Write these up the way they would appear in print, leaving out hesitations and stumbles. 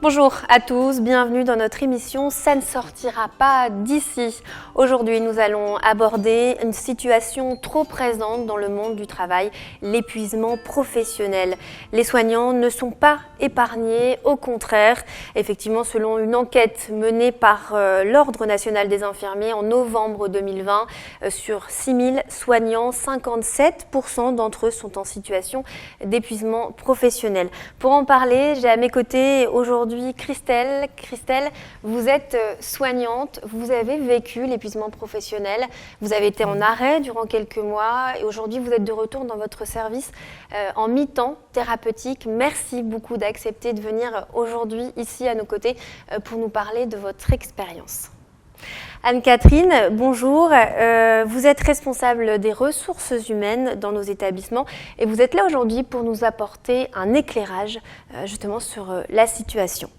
Bonjour à tous, bienvenue dans notre émission Ça ne sortira pas d'ici. Aujourd'hui, nous allons aborder une situation trop présente dans le monde du travail, l'épuisement professionnel. Les soignants ne sont pas épargnés, au contraire. Effectivement, selon une enquête menée par l'Ordre national des infirmiers en novembre 2020, sur 6000 soignants, 57% d'entre eux sont en situation d'épuisement professionnel. Pour en parler, j'ai à mes côtés aujourd'hui Christelle. Christelle, vous êtes soignante, vous avez vécu l'épuisement professionnel, vous avez été en arrêt durant quelques mois et aujourd'hui vous êtes de retour dans votre service en mi-temps thérapeutique. Merci beaucoup d'accepter de venir aujourd'hui ici à nos côtés pour nous parler de votre expérience. Anne-Catherine, bonjour. Vous êtes responsable des ressources humaines dans nos établissements et vous êtes là aujourd'hui pour nous apporter un éclairage justement sur la situation.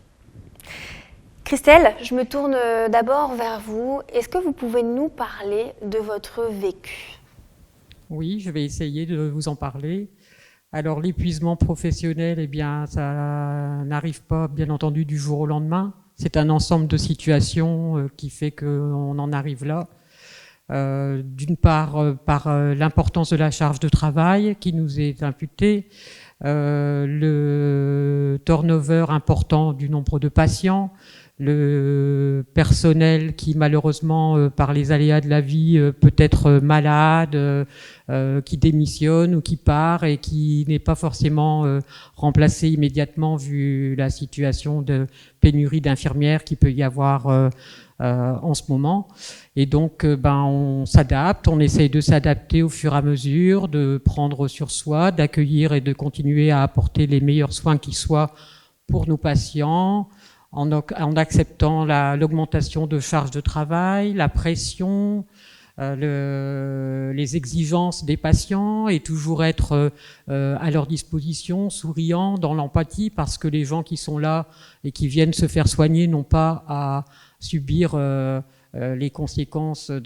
Christelle, je me tourne d'abord vers vous. Est-ce que vous pouvez nous parler de votre vécu ? Oui, je vais essayer de vous en parler. Alors l'épuisement professionnel, eh bien, ça n'arrive pas bien entendu du jour au lendemain. C'est un ensemble de situations qui fait qu'on en arrive là. D'une part, par l'importance de la charge de travail qui nous est imputée, le turnover important du nombre de patients, le personnel qui malheureusement par les aléas de la vie peut être malade, qui démissionne ou qui part et qui n'est pas forcément remplacé immédiatement vu la situation de pénurie d'infirmières qu'il peut y avoir en ce moment. Et donc on s'adapte, on essaye de s'adapter au fur et à mesure, de prendre sur soi, d'accueillir et de continuer à apporter les meilleurs soins qui soient pour nos patients, en acceptant l'augmentation de charge de travail, la pression, les exigences des patients et toujours être à leur disposition, souriant, dans l'empathie, parce que les gens qui sont là et qui viennent se faire soigner n'ont pas à subir les conséquences du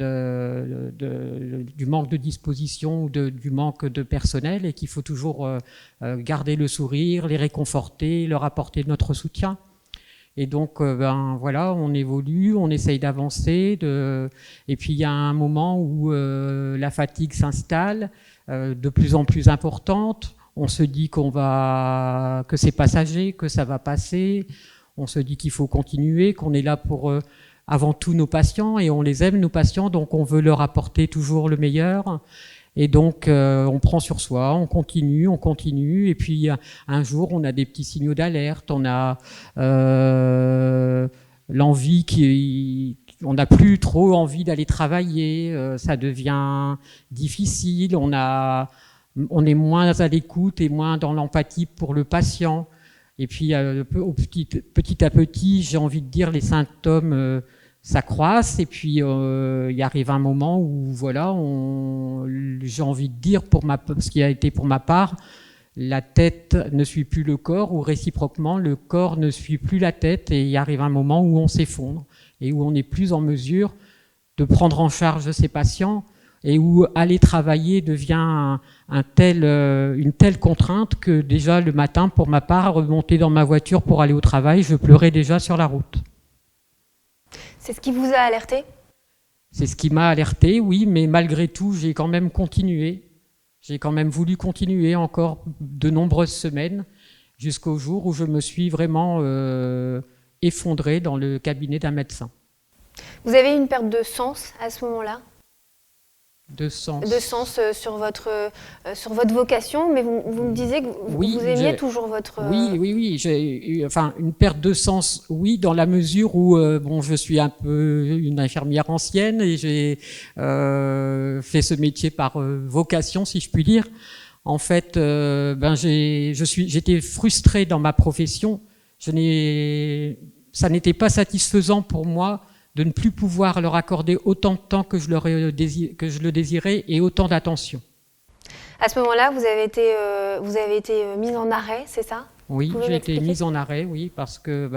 manque de disposition ou du manque de personnel et qu'il faut toujours garder le sourire, les réconforter, leur apporter notre soutien. Et donc, voilà, on évolue, on essaye d'avancer. Et puis, il y a un moment où la fatigue s'installe, de plus en plus importante. On se dit que c'est passager, que ça va passer. On se dit qu'il faut continuer, qu'on est là pour avant tout nos patients et on les aime, nos patients, donc on veut leur apporter toujours le meilleur. Et donc, on prend sur soi, on continue, et puis un jour, on a des petits signaux d'alerte, on a l'envie on n'a plus trop envie d'aller travailler, ça devient difficile, on est moins à l'écoute et moins dans l'empathie pour le patient. Et puis, petit à petit, j'ai envie de dire, les symptômes s'accroissent et puis il arrive un moment où voilà, j'ai envie de dire ce qui a été pour ma part, la tête ne suit plus le corps ou réciproquement le corps ne suit plus la tête et il arrive un moment où on s'effondre et où on n'est plus en mesure de prendre en charge ses patients et où aller travailler devient une telle contrainte que déjà le matin, pour ma part, remonter dans ma voiture pour aller au travail, je pleurais déjà sur la route. C'est ce qui vous a alerté ? C'est ce qui m'a alerté, oui, mais malgré tout, j'ai quand même continué. J'ai quand même voulu continuer encore de nombreuses semaines, jusqu'au jour où je me suis vraiment effondré dans le cabinet d'un médecin. Vous avez une perte de sens à ce moment-là ? De sens sur votre vocation, mais vous me disiez que vous aimiez toujours votre... Oui, j'ai eu une perte de sens, oui, dans la mesure où je suis un peu une infirmière ancienne et j'ai fait ce métier par vocation, si je puis dire. En fait, j'étais frustré dans ma profession. Ça n'était pas satisfaisant pour moi de ne plus pouvoir leur accorder autant de temps que je le désirais et autant d'attention. À ce moment-là, vous avez été mise en arrêt, c'est ça ? Oui, j'ai été mise en arrêt, oui, parce que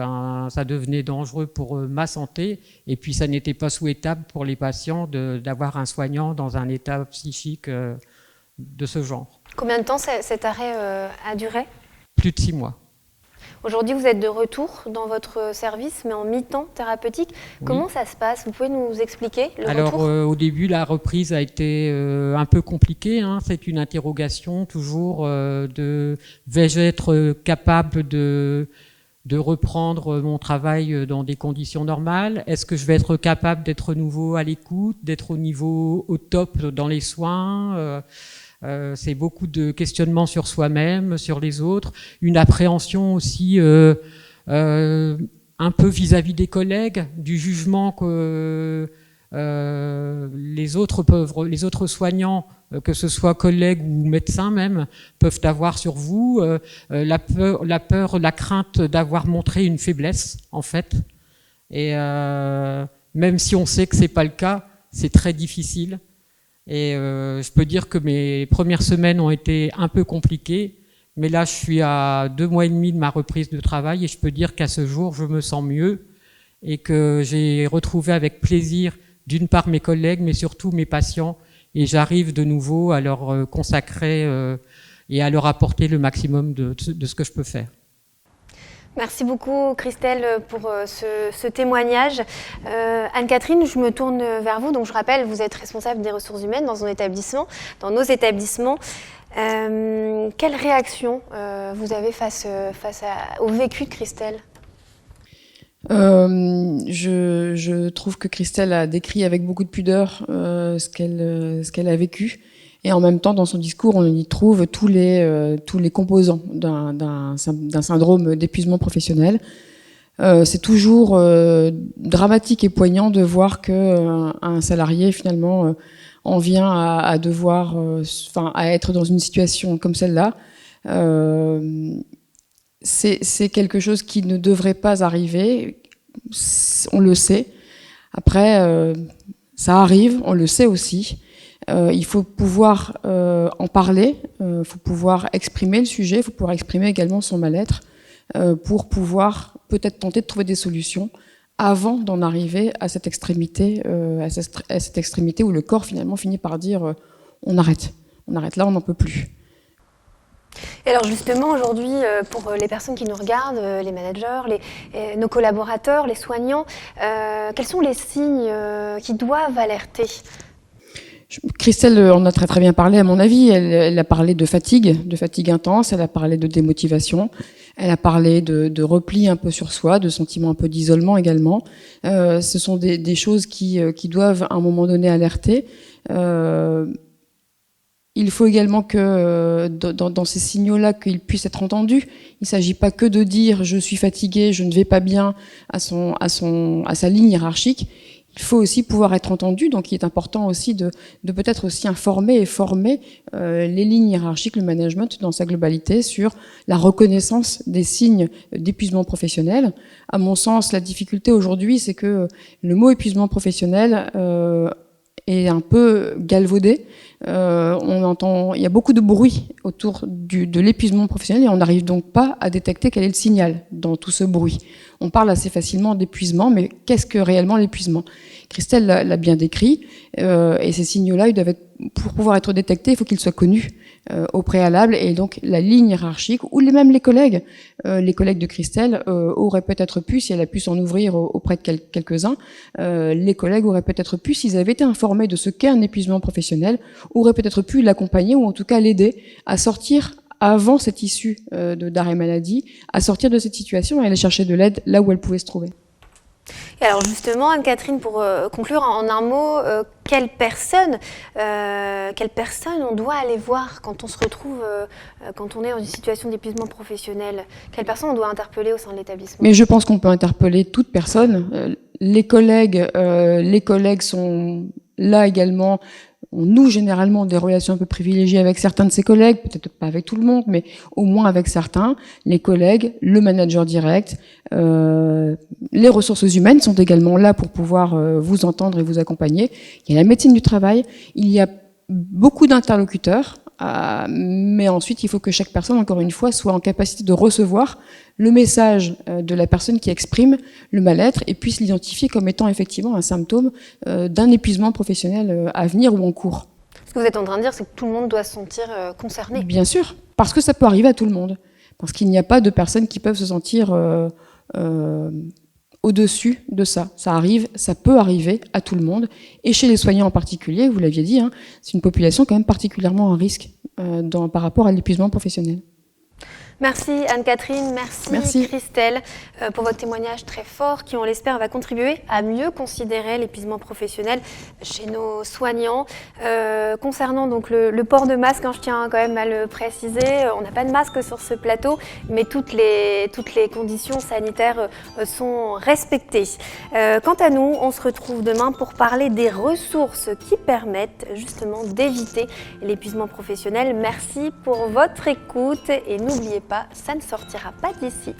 ça devenait dangereux pour ma santé et puis ça n'était pas souhaitable pour les patients d'avoir un soignant dans un état psychique de ce genre. Combien de temps cet arrêt a duré ? Plus de 6 mois. Aujourd'hui, vous êtes de retour dans votre service, mais en mi-temps thérapeutique. Oui. Comment ça se passe? Vous pouvez nous expliquer le Alors, retour? au début, la reprise a été un peu compliquée. Hein. C'est une interrogation toujours de vais-je être capable de reprendre mon travail dans des conditions normales? Est-ce que je vais être capable d'être nouveau à l'écoute, d'être au top dans les soins? C'est beaucoup de questionnements sur soi-même, sur les autres, une appréhension aussi un peu vis-à-vis des collègues, du jugement que les autres soignants, que ce soit collègues ou médecins même, peuvent avoir sur vous, la peur, la crainte d'avoir montré une faiblesse en fait. Et même si on sait que c'est pas le cas, c'est très difficile. Et je peux dire que mes premières semaines ont été un peu compliquées, mais là je suis à 2 mois et demi de ma reprise de travail et je peux dire qu'à ce jour je me sens mieux et que j'ai retrouvé avec plaisir d'une part mes collègues, mais surtout mes patients, et j'arrive de nouveau à leur consacrer et à leur apporter le maximum de ce que je peux faire. Merci beaucoup Christelle pour ce témoignage. Anne-Catherine, je me tourne vers vous. Donc je rappelle, vous êtes responsable des ressources humaines dans nos établissements. Quelle réaction vous avez face au vécu de Christelle? Je trouve que Christelle a décrit avec beaucoup de pudeur ce qu'elle a vécu. Et en même temps, dans son discours, on y trouve tous les composants d'un syndrome d'épuisement professionnel. C'est toujours dramatique et poignant de voir que un salarié finalement en vient à devoir, à être dans une situation comme celle-là. C'est quelque chose qui ne devrait pas arriver. On le sait. Après, ça arrive. On le sait aussi. Il faut pouvoir en parler, il faut pouvoir exprimer le sujet, il faut pouvoir exprimer également son mal-être pour pouvoir peut-être tenter de trouver des solutions avant d'en arriver à cette extrémité, où le corps finalement finit par dire on arrête là, on n'en peut plus. Et alors justement, aujourd'hui, pour les personnes qui nous regardent, les managers, nos collaborateurs, les soignants, quels sont les signes qui doivent alerter ? Christelle en a très très bien parlé, à mon avis. Elle a parlé de fatigue intense, elle a parlé de démotivation, elle a parlé de repli un peu sur soi, de sentiment un peu d'isolement également. Ce sont des choses qui doivent à un moment donné alerter. Il faut également que dans ces signaux-là, qu'ils puissent être entendus. Il ne s'agit pas que de dire je suis fatigué, je ne vais pas bien à sa ligne hiérarchique. Il faut aussi pouvoir être entendu, donc il est important aussi de peut-être aussi informer et former les lignes hiérarchiques, le management dans sa globalité sur la reconnaissance des signes d'épuisement professionnel. À mon sens, la difficulté aujourd'hui, c'est que le mot épuisement professionnel est un peu galvaudé. Il y a beaucoup de bruit autour de l'épuisement professionnel et on n'arrive donc pas à détecter quel est le signal dans tout ce bruit. On parle assez facilement d'épuisement, mais qu'est-ce que réellement l'épuisement ? Christelle l'a bien décrit, et ces signaux-là, pour pouvoir être détectés, il faut qu'ils soient connus au préalable, et donc la ligne hiérarchique, ou même les collègues de Christelle auraient peut-être pu, si elle a pu s'en ouvrir auprès de quelques-uns, les collègues auraient peut-être pu, s'ils avaient été informés de ce qu'est un épuisement professionnel, auraient peut-être pu l'accompagner, ou en tout cas l'aider à sortir avant cette issue d'arrêt maladie, à sortir de cette situation et aller chercher de l'aide là où elle pouvait se trouver. Et alors justement, Anne-Catherine, pour conclure en un mot, quelle personne on doit aller voir quand on se retrouve, quand on est dans une situation d'épuisement professionnel? Quelle personne on doit interpeller au sein de l'établissement? Mais je pense qu'on peut interpeller toute personne. Les collègues sont là également. On noue généralement des relations un peu privilégiées avec certains de ses collègues, peut-être pas avec tout le monde, mais au moins avec certains. Les collègues, le manager direct, les ressources humaines sont également là pour pouvoir vous entendre et vous accompagner. Il y a la médecine du travail, il y a beaucoup d'interlocuteurs, mais ensuite il faut que chaque personne, encore une fois, soit en capacité de recevoir le message de la personne qui exprime le mal-être et puisse l'identifier comme étant effectivement un symptôme d'un épuisement professionnel à venir ou en cours. Ce que vous êtes en train de dire, c'est que tout le monde doit se sentir concerné. Bien sûr, parce que ça peut arriver à tout le monde. Parce qu'il n'y a pas de personnes qui peuvent se sentir au-dessus de ça. Ça arrive, ça peut arriver à tout le monde. Et chez les soignants en particulier, vous l'aviez dit, hein, c'est une population quand même particulièrement à risque par rapport à l'épuisement professionnel. Merci Anne-Catherine, merci Christelle pour votre témoignage très fort qui, on l'espère, va contribuer à mieux considérer l'épuisement professionnel chez nos soignants. Concernant donc le port de masque, hein, je tiens quand même à le préciser, on n'a pas de masque sur ce plateau, mais toutes les conditions sanitaires sont respectées. Quant à nous, on se retrouve demain pour parler des ressources qui permettent justement d'éviter l'épuisement professionnel. Merci pour votre écoute et n'oubliez pas, ça ne sortira pas d'ici.